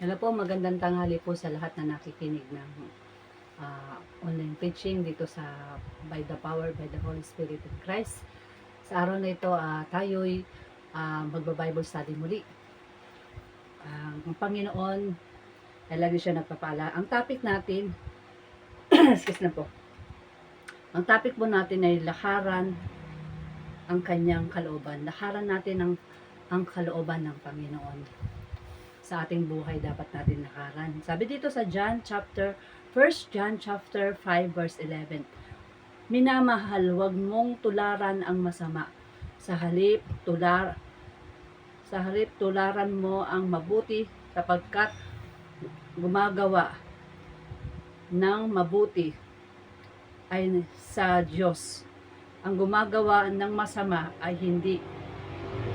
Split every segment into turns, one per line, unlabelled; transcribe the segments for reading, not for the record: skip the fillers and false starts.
Hello po, magandang tanghali po sa lahat na nakikinig ng online preaching dito sa By the Power, by the Holy Spirit of Christ. Sa araw na ito, tayo'y magba-Bible study muli. Ang Panginoon ay lagi siya nagpapala. Ang topic natin, excuse na po, ang topic po natin ay lakaran ang kanyang kalooban. Lakaran natin ang kalooban ng Panginoon. Sa ating buhay dapat natin lakaran. Sabi dito sa 1 John chapter 5 verse 11. Minamahal, huwag mong tularan ang masama. Sa halip tularan mo ang mabuti sapagkat gumagawa ng mabuti ay sa Diyos. Ang gumagawa ng masama ay hindi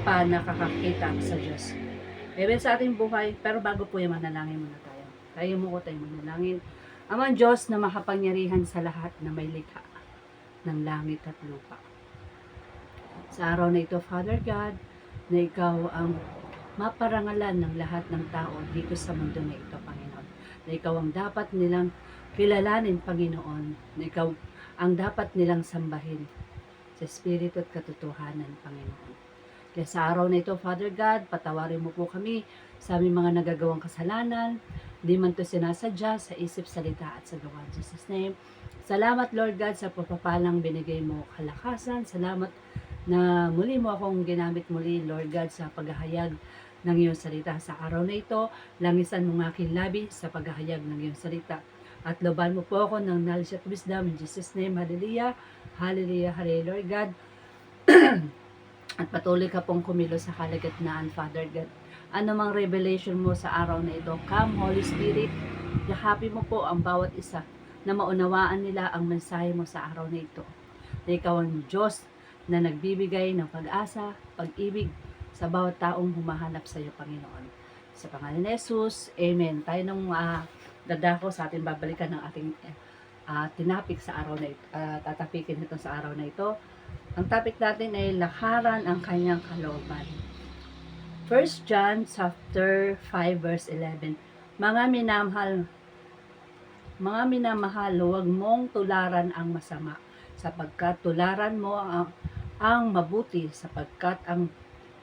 pa nakakakita sa Diyos. Even sa ating buhay, pero bago po yung manalangin muna tayo. Tayo mo tayo manalangin. Amang Diyos na makapangyarihan sa lahat na may likha ng langit at lupa. Sa araw na ito, Father God, na ikaw ang maparangalan ng lahat ng tao dito sa mundo na ito, Panginoon. Na ikaw ang dapat nilang kilalanin, Panginoon. Na ikaw ang dapat nilang sambahin sa Espiritu at katotohanan, Panginoon. Kaya sa araw na ito, Father God, patawarin mo po kami sa aming mga nagagawang kasalanan. Di man to sinasadya sa isip, salita at sa gawa. In Jesus' name. Salamat, Lord God, sa papapalang binigay mo kalakasan. Salamat na muli mo akong ginamit muli, Lord God, sa paghahayag ng iyong salita sa araw na ito. Langisan mo ng aking labi sa paghahayag ng iyong salita. At loban mo po ako ng knowledge at wisdom. In Jesus' name, hallelujah. Hallelujah, hallelujah, Lord God. At patuloy ka pong kumilos sa kalagitnaan, Father God. Ano mang revelation mo sa araw na ito, come Holy Spirit, yakapin mo po ang bawat isa na maunawaan nila ang mensahe mo sa araw na ito. Na ikaw ang Diyos na nagbibigay ng pag-asa, pag-ibig sa bawat taong humahanap sa iyo, Panginoon. Sa pangalan ni Jesus, Amen. Tayo nang dadako sa ating babalikan ng ating tinapik sa araw na ito, tatapikin ito sa araw na ito. Ang topic natin ay lakaran ang kanyang kalooban. 1 John chapter 5 verse 11. Mga minamahal, huwag mong tularan ang masama, sapagkat tularan mo ang mabuti, sapagkat ang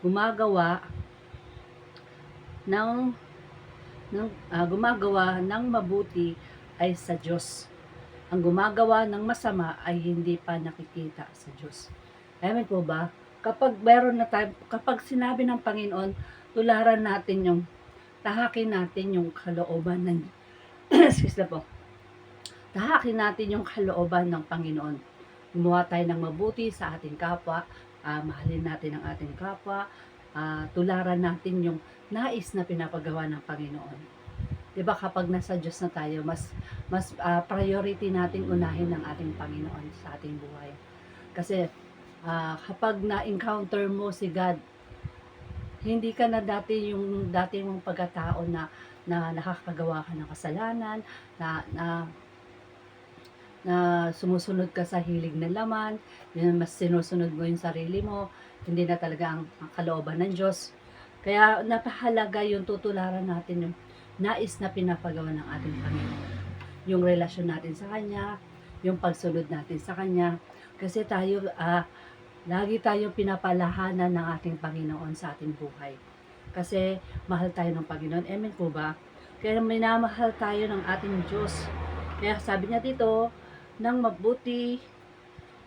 gumagawa ng mabuti ay sa Diyos. Ang gumagawa ng masama ay hindi pa nakikita sa Diyos. Amen po ba? Kapag sinabi ng Panginoon, tularan natin tahakin natin yung kalooban ng, excuse na po, tahakin natin yung kalooban ng Panginoon. Gumawa tayo ng mabuti sa ating kapwa, mahalin natin ang ating kapwa, tularan natin yung nais na pinapagawa ng Panginoon. Diba kapag nasa Diyos na tayo, mas priority nating unahin ng ating Panginoon sa ating buhay. Kasi kapag na-encounter mo si God, hindi ka na dati mong pagkatao na nakakagawa ka ng kasalanan, na sumusunod ka sa hilig ng laman, mas sinusunod mo yung sarili mo, hindi na talaga ang kalooban ng Diyos. Kaya napahalaga yung tutularan natin yung nais na pinapagawa ng ating Panginoon. Yung relasyon natin sa Kanya, yung pagsunod natin sa Kanya. Kasi tayo, lagi tayong pinapalahanan ng ating Panginoon sa ating buhay. Kasi mahal tayo ng Panginoon. Amen po ba? Kaya minamahal tayo ng ating Diyos. Kaya sabi niya dito, ng mabuti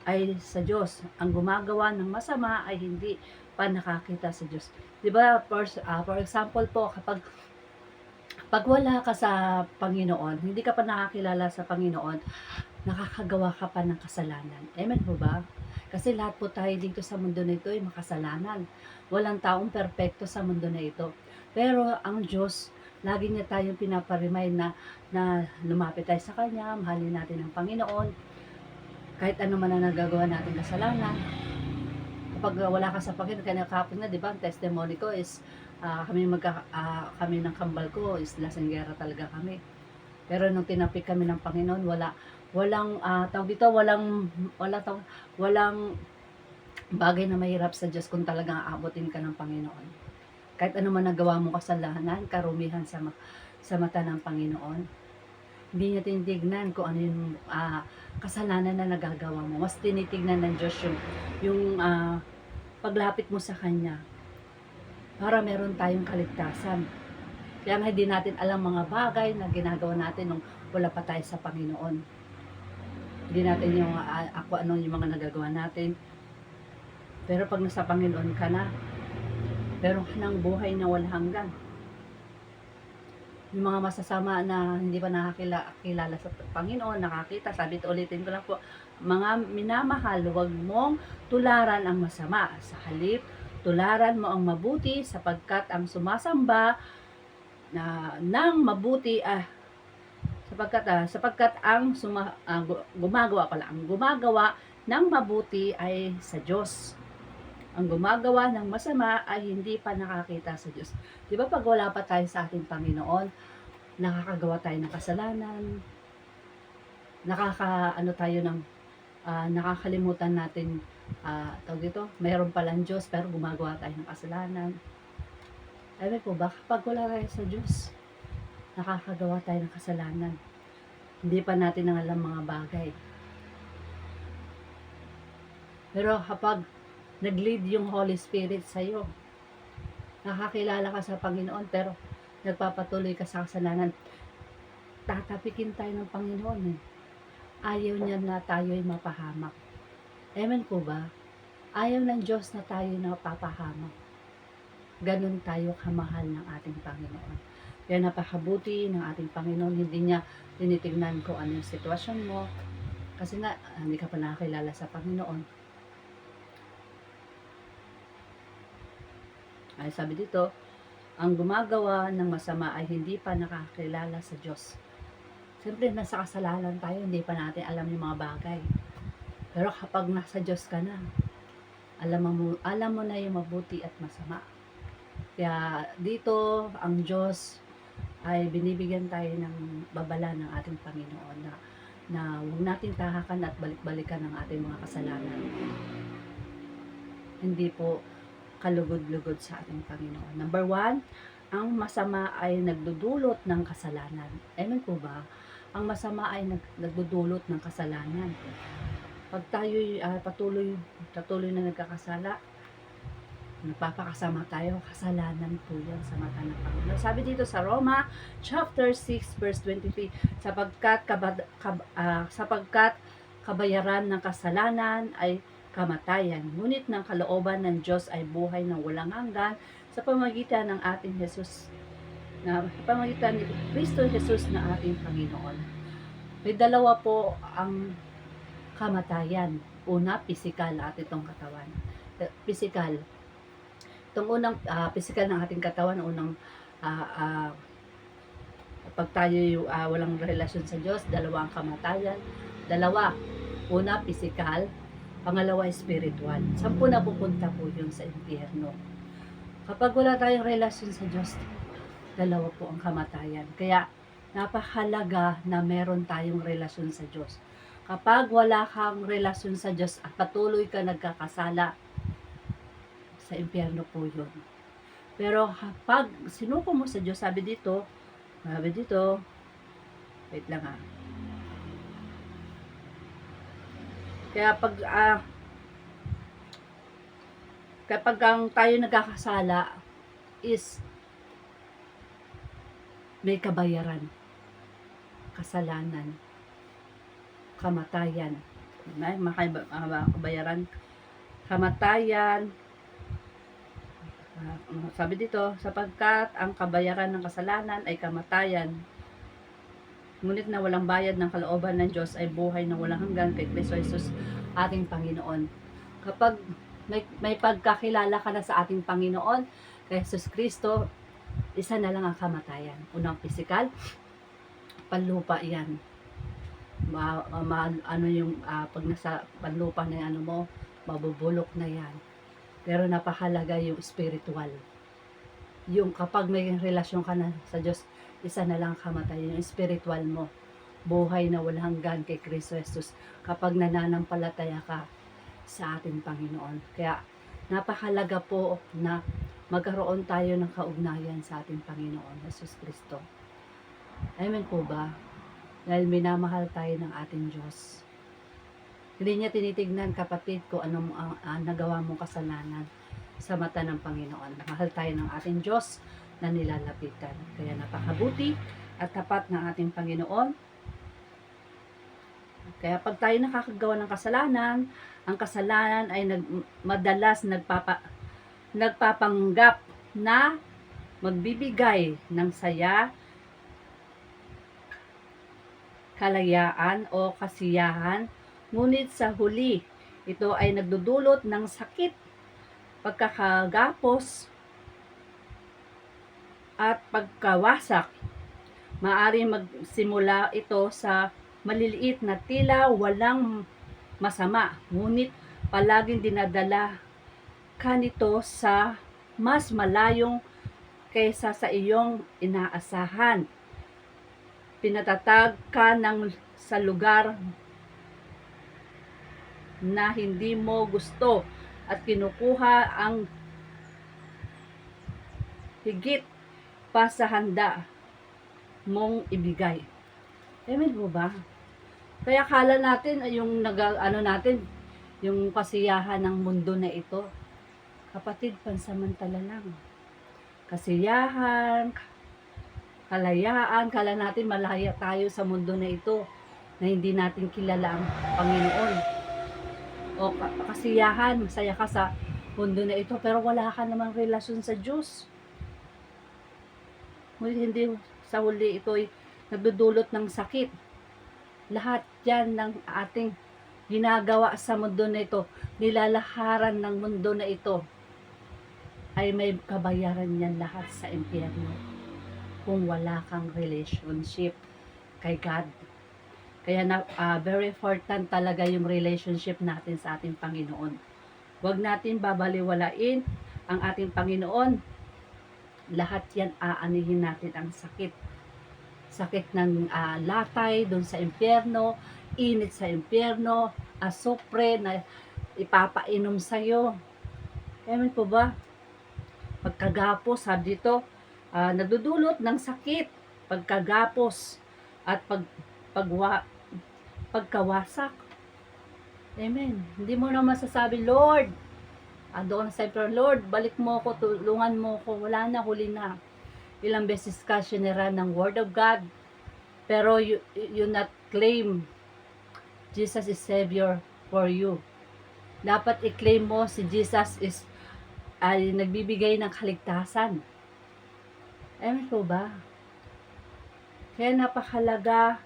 ay sa Diyos. Ang gumagawa ng masama ay hindi pa nakakita sa Diyos. Diba, for example po, pag wala ka sa Panginoon, hindi ka pa nakakilala sa Panginoon, nakakagawa ka pa ng kasalanan. Amen po ba? Kasi lahat po tayo dito sa mundo na ito ay makasalanan. Walang taong perpekto sa mundo na ito. Pero ang Diyos, lagi niya tayong pinaparemind na lumapit tayo sa Kanya, mahalin natin ang Panginoon. Kahit ano man ang nagagawa natin kasalanan. Kapag wala ka sa Panginoon, kaya kahapon na, di ba, ang testimony ko is, kami ng kambal ko is lasanggera talaga kami. Pero nung tinapik kami ng Panginoon, walang bagay na mahirap sa Diyos kung talagang aabutin ka ng Panginoon. Kahit ano man nagawa mo kasalanan, karumihan sa mata ng Panginoon. Hindi niya tinitignan kung ano yung kasalanan na nagagawa mo. Mas tinitignan ng Diyos yung paglapit mo sa Kanya para meron tayong kaligtasan. Kaya nga hindi natin alam mga bagay na ginagawa natin nung wala pa tayo sa Panginoon. Hindi natin yung ako ano yung mga nagagawa natin. Pero pag nasa Panginoon ka na, meron ka ng buhay na walang hanggan. Yung mga masasama na hindi pa nakakilala sa Panginoon, nakakita, sabi ito ulitin ko lang po, mga minamahal, huwag mong tularan ang masama. Sa halip, tularan mo ang mabuti sapagkat ang sumasamba ng mabuti sapagkat ang gumagawa ng mabuti ay sa Diyos. Ang gumagawa ng masama ay hindi pa nakakita sa Diyos. Di ba pag wala pa tayo sa ating Panginoon, nakakagawa tayo ng kasalanan, nakakalimutan natin, tawag dito, mayroon palang Diyos pero gumagawa tayo ng kasalanan. Alam po ba, kapag wala tayo sa Diyos, nakakagawa tayo ng kasalanan. Hindi pa natin alam mga bagay. Pero kapag nag-lead yung Holy Spirit sa iyo, nakakilala ka sa Panginoon pero nagpapatuloy ka sa kasalanan, tatapikin tayo ng Panginoon. Ayaw niya na tayo'y mapahamak. Amen po ba? Ayaw ng Diyos na tayo na papahamak. Ganun tayo kamahal ng ating Panginoon. Kaya napakabuti ng ating Panginoon, hindi niya tinitignan kung ano yung sitwasyon mo. Kasi nga, hindi ka pa nakakilala sa Panginoon. Ay sabi dito, ang gumagawa ng masama ay hindi pa nakakilala sa Diyos. Siyempre, nasa kasalanan tayo, hindi pa natin alam yung mga bagay. Pero kapag nasa Diyos ka na, alam mo na yung mabuti at masama. Kaya dito, ang Diyos ay binibigyan tayo ng babala ng ating Panginoon na huwag natin tahakan at balik-balikan ng ating mga kasalanan. Hindi po kalugod-lugod sa ating Panginoon. Number 1, ang masama ay nagdudulot ng kasalanan. Amen po ba? Ang masama ay nagdudulot ng kasalanan. Pag tayo patuloy na nagkakasala, nagpapakasama tayo, kasalanan po yan sa mata ng Panginoon. Sabi dito sa Roma chapter 6 verse 23, sapagkat kabayaran ng kasalanan ay kamatayan, ngunit ng kalooban ng Diyos ay buhay ng walang hanggan sa pamagitan ng ating pamagitan ni Kristo Jesus na ating Panginoon. May dalawa po ang kamatayan. Una, physical at itong katawan. Physical. Itong unang physical ng ating katawan, pag tayo walang relasyon sa Diyos, dalawa ang kamatayan. Una, physical. Pangalawa, spiritual. Saan po napupunta po yun? Sa impyerno. Kapag wala tayong relasyon sa Diyos, dalawa po ang kamatayan. Kaya, napakahalaga na meron tayong relasyon sa Diyos. Kapag wala kang relasyon sa Diyos at patuloy ka nagkakasala, sa impyerno po yun. Pero kapag sinuko mo sa Diyos, sabi dito, wait lang Kaya kapag tayo nagkakasala is may kabayaran, kasalanan, kamatayan. May kabayaran, kamatayan. Sabi dito, sapagkat ang kabayaran ng kasalanan ay kamatayan, ngunit na walang bayad ng kalooban ng Diyos ay buhay na walang hanggan kay Kristo Jesus ating Panginoon. Kapag may pagkakilala ka na sa ating Panginoon, kay Jesus Kristo, isa na lang ang kamatayan. Unang physical, panlupa yan. Pag nasa panlupa na yan, mabubulok na yan. Pero napakalaga yung spiritual. Yung kapag may relasyon ka na sa Diyos, isa na lang kamatayan, yung spiritual mo, buhay na walang hanggan kay Kristo Jesus kapag nananampalataya ka sa ating Panginoon. Kaya napakalaga po na magkaroon tayo ng kaugnayan sa ating Panginoon Jesus Kristo. Amen po ba? Dahil minamahal tayo ng ating Diyos. Hindi niya tinitignan, kapatid, kung ano ang nagawa mong kasalanan sa mata ng Panginoon. Mahal tayo ng ating Diyos na nilalapitan. Kaya napakabuti at tapat ng ating Panginoon. Kaya pag tayo nakakagawa ng kasalanan, ang kasalanan ay madalas nagpapanggap na magbibigay ng saya, kalayaan o kasiyahan, ngunit sa huli, ito ay nagdudulot ng sakit, pagkakagapos, at pagkawasak. Maaaring magsimula ito sa maliliit na tila walang masama, ngunit palaging dinadala ka nito sa mas malayong kaysa sa iyong inaasahan. Pinatatag ka sa lugar na hindi mo gusto at kinukuha ang higit pa sa handa mong ibigay. Amen po ba? Kaya akala natin yung yung kasiyahan ng mundo na ito, kapatid, pansamantala lang. Kasiyahan, kalayaan, kala natin malaya tayo sa mundo na ito na hindi natin kilala ang Panginoon. O kasiyahan, masaya ka sa mundo na ito, pero wala ka namang relasyon sa Diyos. Ngunit hindi sa huli ito ay nagdudulot ng sakit. Lahat yan ng ating ginagawa sa mundo na ito, nilalaharan ng mundo na ito, ay may kabayaran yan lahat sa impyerno kung wala kang relationship kay God. Kaya very important talaga yung relationship natin sa ating Panginoon. Huwag natin babaliwalain ang ating Panginoon. Lahat yan aanihin natin ang sakit. Sakit ng latay doon sa impyerno, init sa impyerno, asupre na ipapainom sa'yo. Amen po ba? Pagkagapos, sabi dito, nagdudulot ng sakit, pagkagapos, at pagkawasak. Amen. Hindi mo na masasabi, Lord, doon sa Lord, balik mo ko, tulungan mo ko, wala na, huli na. Ilang beses ka sinira ng Word of God, pero you not claim Jesus is Savior for you. Dapat i-claim mo si Jesus ay nagbibigay ng kaligtasan. Amen po ba? Kaya napakalaga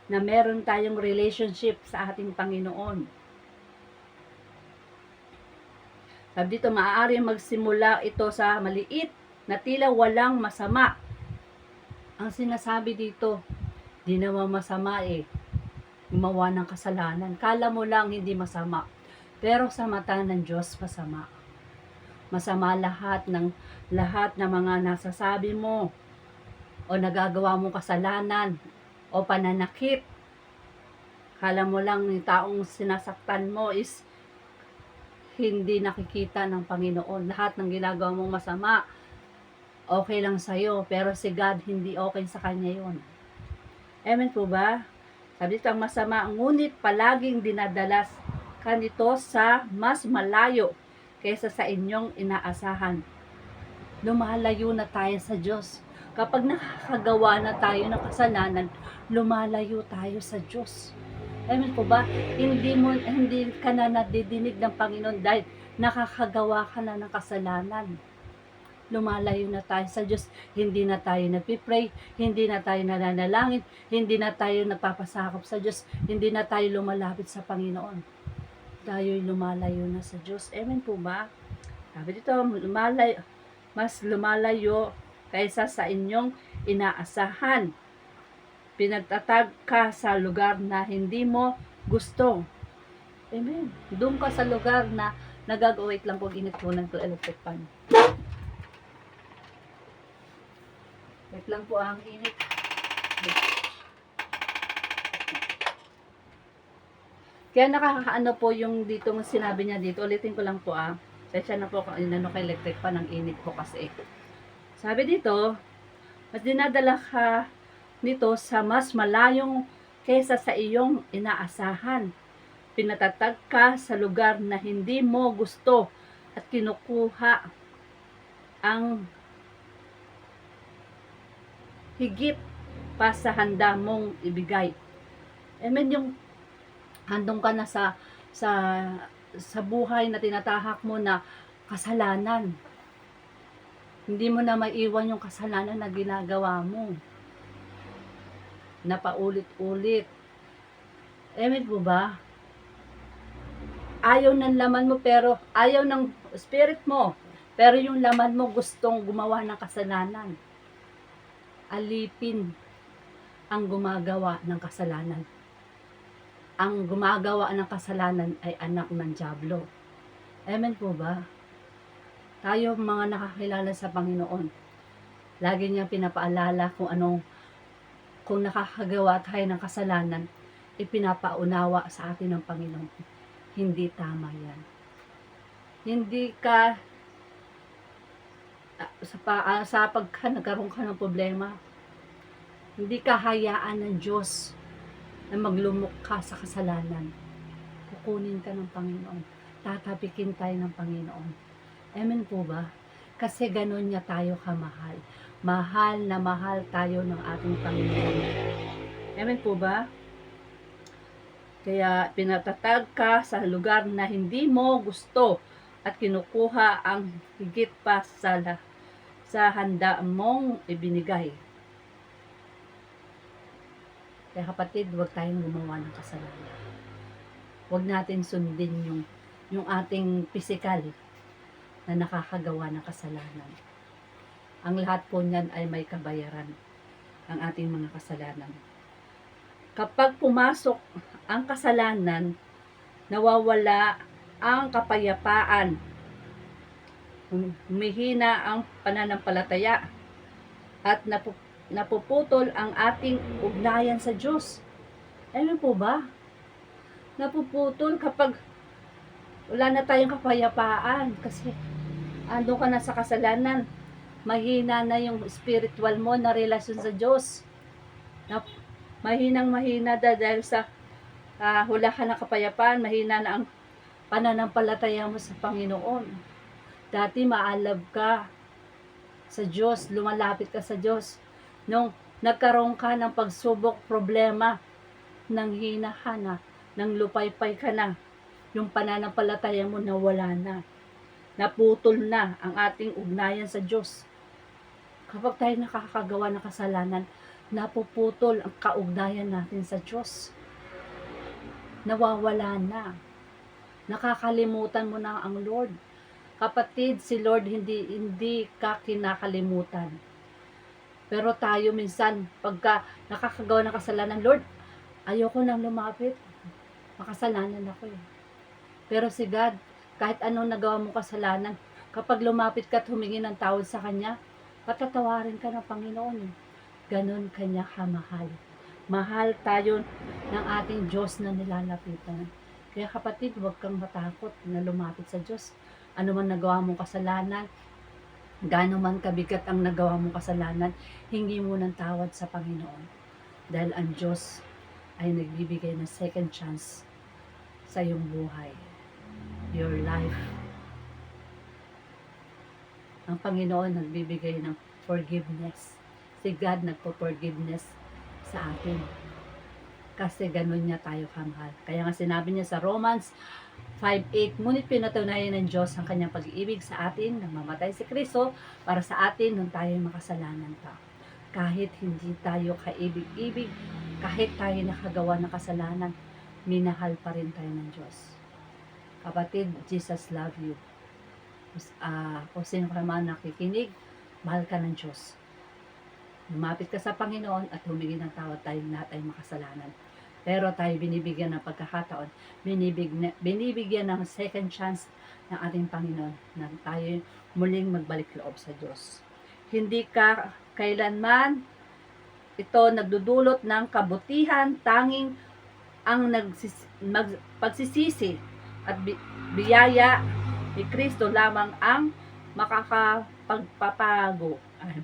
na meron tayong relationship sa ating Panginoon. Sabi dito, maaari magsimula ito sa maliit na tila walang masama. Ang sinasabi dito, di naman masama gumawa ng kasalanan. Kala mo lang hindi masama. Pero sa mata ng Diyos, masama. Masama lahat ng mga nasasabi mo o nagagawa mong kasalanan o pananakit. Kala mo lang yung taong sinasaktan mo is hindi nakikita ng Panginoon. Lahat ng ginagawa mong masama, okay lang sa'yo, pero si God, hindi okay sa Kanya yun. Amen po ba? Sabi dito, ang masama, ngunit palaging dinadalas ka nito sa mas malayo kaysa sa inyong inaasahan. Lumalayo na tayo sa Diyos. Kapag nakakagawa na tayo ng kasalanan, lumalayo tayo sa Diyos. Amen po ba? Hindi ka na nadidinig ng Panginoon dahil nakakagawa ka na ng kasalanan. Lumalayo na tayo sa Diyos. Hindi na tayo nagpipray, hindi na tayo nananalangin, hindi na tayo nagpapasakop sa Diyos, hindi na tayo lumalapit sa Panginoon. Tayo'y lumalayo na sa Diyos. Amen po ba? Sabi dito, mas lumalayo kaysa sa inyong inaasahan. Pinagtatag ka sa lugar na hindi mo gusto. Amen. Doon ka sa lugar na wait lang po, init po ng electric fan. Wait lang po ang init. Kaya nakakaano po yung dito sinabi niya dito. Ulitin ko lang po . Sensya na po kung inano ka electric pa ng init po kasi. Sabi dito, mas dinadala ka nito sa mas malayong kesa sa iyong inaasahan. Pinatatag ka sa lugar na hindi mo gusto at kinukuha ang higit pa sa handa mong ibigay. Amen, yung handong ka na sa sa buhay na tinatahak mo na kasalanan. Hindi mo na maiwan yung kasalanan na ginagawa mo. Na paulit-ulit. Amen po ba? Ayaw ng laman mo pero ayaw ng spirit mo. Pero yung laman mo gustong gumawa ng kasalanan. Alipin ang gumagawa ng kasalanan. Ang gumagawa ng kasalanan ay anak ng dyablo. Amen po ba? Tayo mga nakakilala sa Panginoon, lagi niya pinapaalala kung nakakagawa tayo ng kasalanan, ipinapaunawa sa atin ng Panginoon. Hindi tama yan. Hindi ka sa pagka nagkaroon ka ng problema, hindi ka hayaan ng Diyos na maglumok ka sa kasalanan. Kukunin ka ng Panginoon. Tatapikin tayo ng Panginoon. Amen po ba? Kasi ganun niya tayo kamahal. Mahal na mahal tayo ng ating Panginoon. Amen po ba? Kaya pinatatag ka sa lugar na hindi mo gusto at kinukuha ang higit pa sa handa mong ibinigay. Kaya kapatid, huwag tayong gumawa ng kasalanan. Huwag natin sundin yung ating pisikal na nakakagawa ng kasalanan. Ang lahat po niyan ay may kabayaran, ang ating mga kasalanan. Kapag pumasok ang kasalanan, nawawala ang kapayapaan. Humihina ang pananampalataya at napuputol ang ating ugnayan sa Diyos. Ano po ba? Napuputol kapag wala na tayong kapayapaan kasi ando ka na sa kasalanan. Mahina na yung spiritual mo na relasyon sa Diyos. Mahina dahil sa wala ka na kapayapaan, mahina na ang pananampalataya mo sa Panginoon. Dati maalab ka sa Diyos, lumalapit ka sa Diyos. Nung nagkaroon ka ng pagsubok, problema, nang hina ka na, nang lupaypay ka na, yung pananampalataya mo nawala na. Naputol na ang ating ugnayan sa Diyos. Kapag tayo nakakagawa ng kasalanan, napuputol ang kaugnayan natin sa Diyos. Nawawala na. Nakakalimutan mo na ang Lord. Kapatid, si Lord hindi ka kinakalimutan. Pero tayo minsan, pagka nakakagawa ng kasalanan, Lord, ayoko nang lumapit. Makasalanan ako eh. Pero si God, kahit anong nagawa mo kasalanan, kapag lumapit ka at humingi ng tawad sa Kanya, patatawarin ka ng Panginoon. Ganon Kanya kamahal. Mahal tayo ng ating Diyos na nilalapitan. Kaya kapatid, huwag kang matakot na lumapit sa Diyos. Ano man nagawa mong kasalanan, gaano man kabigat ang nagawa mong kasalanan, hingi mo ng tawad sa Panginoon. Dahil ang Diyos ay nagbibigay ng second chance sa iyong buhay. Your life. Ang Panginoon nagbibigay ng forgiveness. Si God nagpo-forgiveness sa atin. Kasi ganun niya tayo kamahal. Kaya nga sinabi niya sa Romans 5:8, ngunit pinatunayan ng Diyos ang kanyang pag-ibig sa atin nang mamatay si Kristo para sa atin nung tayo makasalanan pa. Kahit hindi tayo kaibig-ibig, kahit tayo nakagawa ng kasalanan, minahal pa rin tayo ng Diyos. Kapatid, Jesus love you. Kung sino ka man nakikinig, mahal ka ng Diyos. Lumapit ka sa Panginoon at humingi ng tawad, tayong lahat ay makasalanan. Pero tayo binibigyan ng pagkakataon, binibigyan ng second chance ng ating Panginoon na tayo muling magbalik loob sa Diyos. Hindi ka kailanman ito nagdudulot ng kabutihan, tanging ang pagsisisi at biyaya ni Kristo lamang ang makakapagpapago. Ay,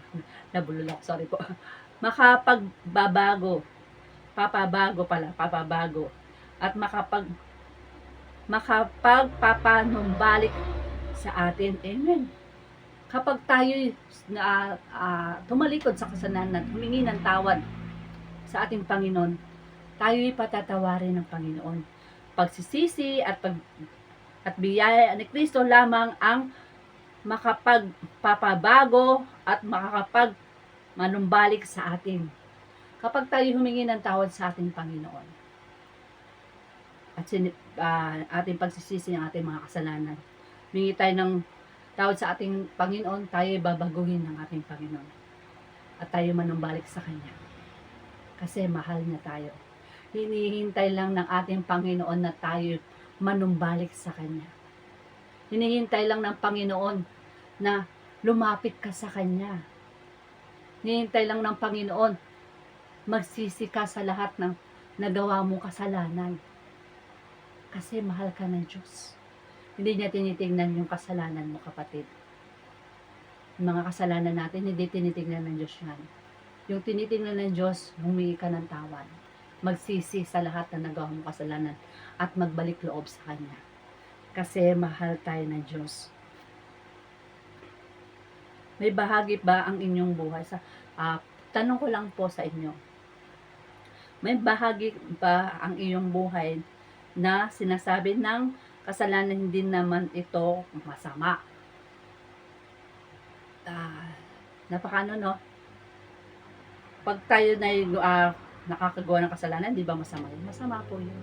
nabulol ako, sorry po. Makapagbabago, papabago at makapagpapanumbalik sa atin. Amen. Kapag tayo tumalikod sa kasalanan, humingi ng tawad sa ating Panginoon, tayo'y patatawarin ng Panginoon. Pagsisisi at biyaya ni Kristo lamang ang makapagpapabago at makakapagmanumbalik sa atin. Kapag tayo humingi ng tawad sa ating Panginoon at ating pagsisisi ng ating mga kasalanan, humingi tayo ng tawad sa ating Panginoon, tayo babaguhin ng ating Panginoon at tayo manumbalik sa Kanya kasi mahal niya tayo. Hinihintay lang ng ating Panginoon na tayo manumbalik sa Kanya. Hinihintay lang ng Panginoon na lumapit ka sa Kanya. Hinihintay lang ng Panginoon magsisi ka sa lahat ng nagawa mong kasalanan. Kasi mahal ka ng Diyos. Hindi niya tinitingnan yung kasalanan mo, kapatid. Yung mga kasalanan natin, hindi tinitingnan ng Diyos yan. Yung tinitingnan ng Diyos, humingi ka ng tawad. Magsisi sa lahat ng nagawa mong kasalanan at magbalik loob sa Kanya. Kasi mahal tayo ng Diyos. May bahagi ba ang inyong buhay? Tanong ko lang po sa inyo. May bahagi ba ang iyong buhay na sinasabi ng kasalanan hindi naman ito masama? Napakano, no? Pag tayo na nakakagawa ng kasalanan, di ba masama yun? Masama po yun.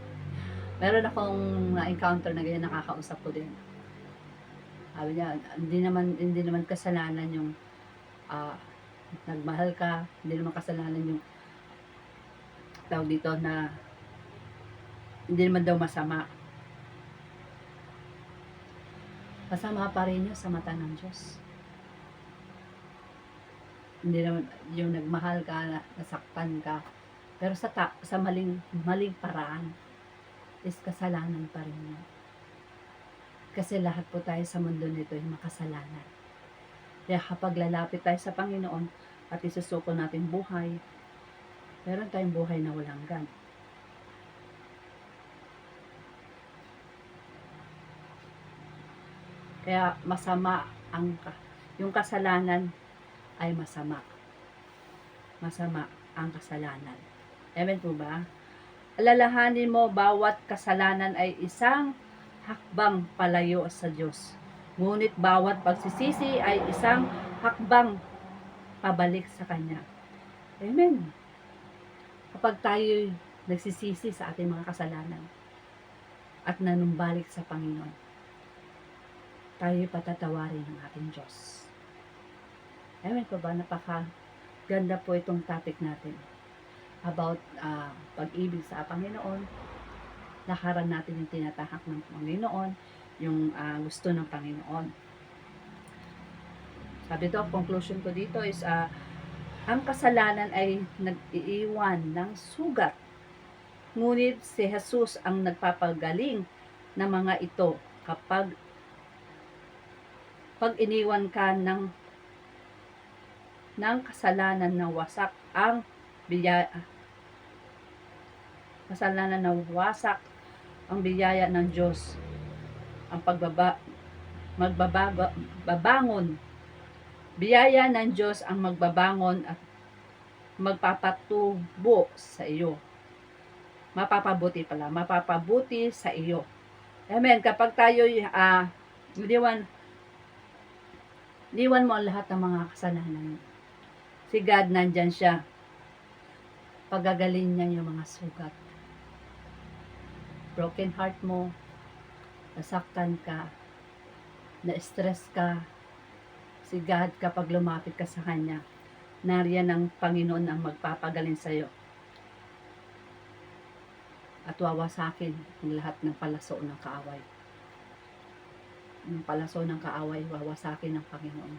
Meron akong na-encounter na ganyan, nakakausap ko din. Sabi niya, hindi naman kasalanan yung nagmahal ka, hindi naman kasalanan yung tawag dito na hindi naman daw masama. Masama pa rin yun sa mata ng Diyos. Hindi naman yung nagmahal ka, nasaktan ka, pero sa maling paraan is kasalanan pa rin yun. Kasi lahat po tayo sa mundo nito ay makasalanan. Kaya kapag lalapit tayo sa Panginoon at isusuko natin buhay, meron tayong buhay na walang hanggan. Kaya masama yung kasalanan ay masama. Masama ang kasalanan. Amen po ba? Alalahanin mo, bawat kasalanan ay isang hakbang palayo sa Diyos. Ngunit bawat pagsisisi ay isang hakbang pabalik sa Kanya. Amen. Kapag tayo nagsisisi sa ating mga kasalanan at nanumbalik sa Panginoon, tayo patatawarin ng ating Diyos. Amen po ba? Napakaganda po itong topic natin about pag-ibig sa Panginoon. Lakaran natin yung tinatahak ng Panginoon, yung gusto ng Panginoon. Sabi ito, conclusion ko dito is ang kasalanan ay nag-iiwan ng sugat. Ngunit si Jesus ang nagpapagaling ng mga ito kapag iniwan ka ng kasalanan na wasak ang biyaya. Kasalanan na wasak ang biyaya ng Diyos. Ang magbabangon. Biyaya ng Diyos ang magbabangon at magpapatubo sa iyo. Mapapabuti sa iyo. Amen. Kapag tayo iniwan mo ang lahat ng mga kasalanan. Si God, nandyan siya. Pagagalin niya yung mga sugat. Broken heart mo, nasaktan ka, na-stress ka. Si God, kapag lumapit ka sa Kanya, nariyan ng Panginoon ang magpapagaling sa iyo. At wawasakin ang lahat ng palaso ng kaaway. Yung palaso ng kaaway, wawasakin ng Panginoon.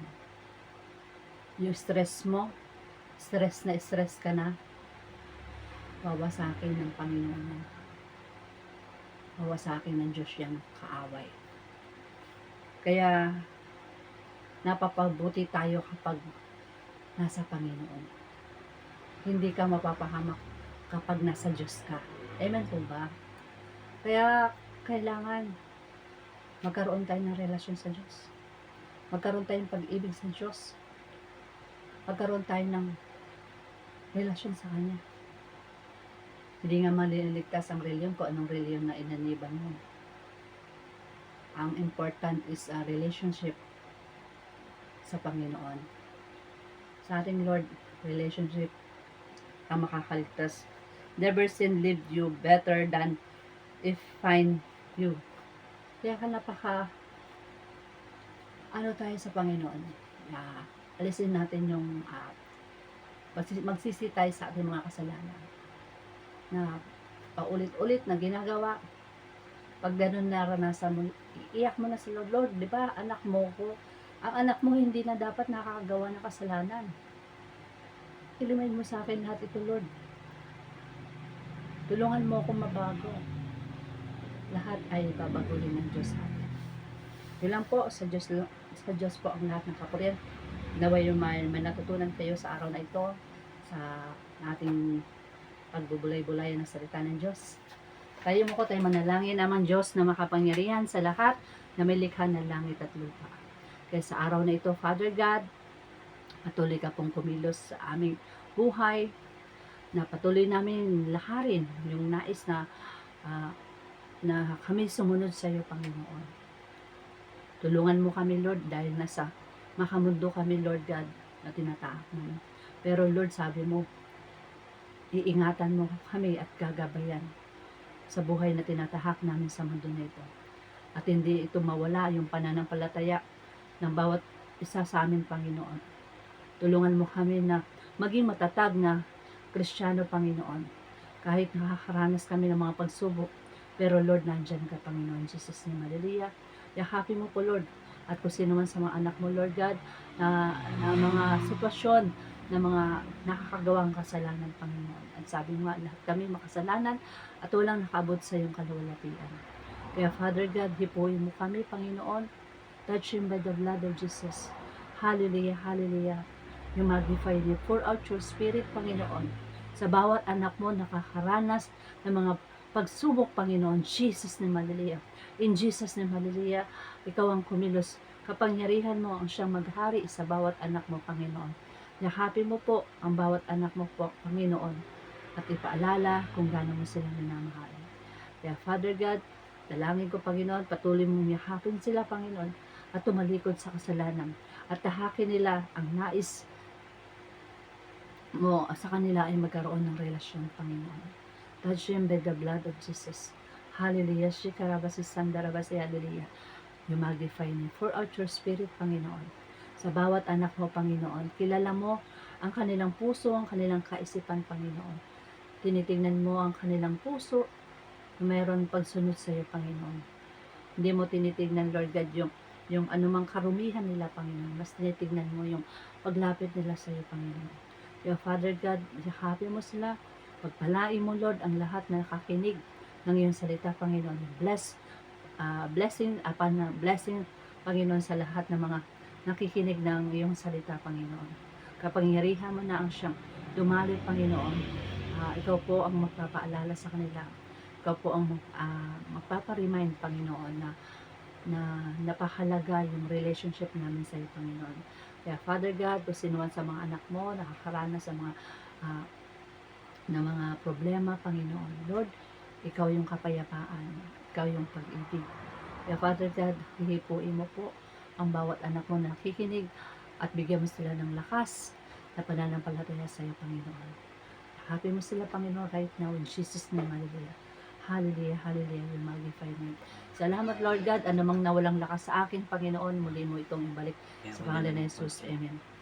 Yung stress mo, stress ka na, wawasakin ng Panginoon. Wawasakin ng Diyos yung kaaway. Kaya napapabuti tayo kapag nasa Panginoon. Hindi ka mapapahamak kapag nasa Diyos ka. Amen po ba? Kaya kailangan magkaroon tayo ng relasyon sa Diyos. Magkaroon tayo ng pag-ibig sa Diyos. Magkaroon tayo ng relasyon sa Kanya. Hindi nga maliligtas ang reliyon kung anong reliyon na inaniban mo. Ang important is a relationship sa Panginoon. Sa ating Lord, relationship ang makakaligtas. Never sin lived you better than if find you. Kaya ka tayo sa Panginoon. Alisin natin yung magsisi tayo sa ating mga kasalanan na paulit-ulit na ginagawa. Pag ganun naranasan mo, iiyak mo na sa Lord. Lord, di ba, anak mo ko. Ang anak mo hindi na dapat nakakagawa ng kasalanan. Ilimayin mo sa akin lahat ito, Lord. Tulungan mo akong mabago. Lahat ay babaguhin ng Diyos natin. Yun lang po, sa Diyos po ang lahat ng kapurihan. Naway yung may natutunan kayo sa araw na ito, sa ating pagbubulay-bulay ng salita ng Diyos. Tayo mo ko tayo manalangin, Amang Diyos na makapangyarihan sa lahat na may likha ng langit at lupa. Kaya sa araw na ito, Father God, patuloy ka pong kumilos sa aming buhay, na patuloy namin laharin yung nais na kami sumunod sa iyo, Panginoon. Tulungan mo kami, Lord, dahil nasa makamundo kami, Lord God, na tinatahak namin. Pero Lord, sabi mo, iingatan mo kami at gagabayan sa buhay na tinatahak namin sa mundo na ito. At hindi ito mawala yung pananampalataya ng bawat isa sa amin, Panginoon. Tulungan mo kami na maging matatag na Kristiyano, Panginoon. Kahit nakakaranas kami ng mga pagsubok, pero Lord, nandyan ka, Panginoon Jesus ni Maria. Yakapin mo po, Lord. At kung sino man sa mga anak mo, Lord God, na mga sitwasyon na mga nakakagawang kasalanan, Panginoon. At sabi mo nga, lahat kami makasalanan at walang nakabot sa iyong kaluwalhatian. Kaya Father God, hipuin mo kami, Panginoon. Touch him by the blood of Jesus. Hallelujah, hallelujah. You magnify you. Pour out your spirit, Panginoon. Sa bawat anak mo nakakaranas ng mga pagsubok, Panginoon. Jesus ni Maria. In Jesus ni Maria, ikaw ang kumilos. Kapangyarihan mo ang siyang maghari sa bawat anak mo, Panginoon. Yakapin mo po ang bawat anak mo po, Panginoon. At ipaalala kung gaano mo silang minamahal. Kaya Father God, dalangin ko, Panginoon, patuloy mong yakapin sila, Panginoon, at tumalikod sa kasalanan. At tahakin nila ang nais mo sa kanila ay magkaroon ng relasyon, Panginoon. Touch them by the blood of Jesus. Hallelujah. Shikarabasi sandarabasi. Hallelujah. You magnify me. Pour out your spirit, Panginoon. Sa bawat anak mo, Panginoon. Kilala mo ang kanilang puso, ang kanilang kaisipan, Panginoon. Tinitingnan mo ang kanilang puso na mayroon pagsunod sa iyo, Panginoon. Hindi mo tinitingnan, Lord God, yung anumang karumihan nila, Panginoon. Mas tinitingnan mo yung paglapit nila sa iyo, Panginoon. Kaya Father God, yakapin mo sila. Pagpalain mo, Lord, ang lahat na nakakinig ng iyong salita, Panginoon. Blessing, Panginoon, sa lahat ng mga nakikinig ng iyong salita, Panginoon. Kapangyarihan mo na ang siyang dumali, Panginoon. Ikaw po ang magpapaalala sa kanila. Ikaw po ang magpaparemind, Panginoon, na napakahalaga yung relationship namin sa iyo, Panginoon. Kaya Father God, kung sino man sa mga anak mo, nakakaranas sa mga problema, Panginoon. Lord, ikaw yung kapayapaan, ikaw yung pag-ibig. Kaya Father God, hihipuin mo po ang bawat anak mo na nakikinig at bigyan mo sila ng lakas na pananampalataya sa iyo, Panginoon. Happy mo sila, Panginoon, right now in Jesus' name. Hallelujah. Hallelujah, hallelujah. We magnify you. Salamat, Lord God. Anumang nawalang lakas sa akin, Panginoon, muli mo itong ibalik sa pangalan ni Jesus. Amen.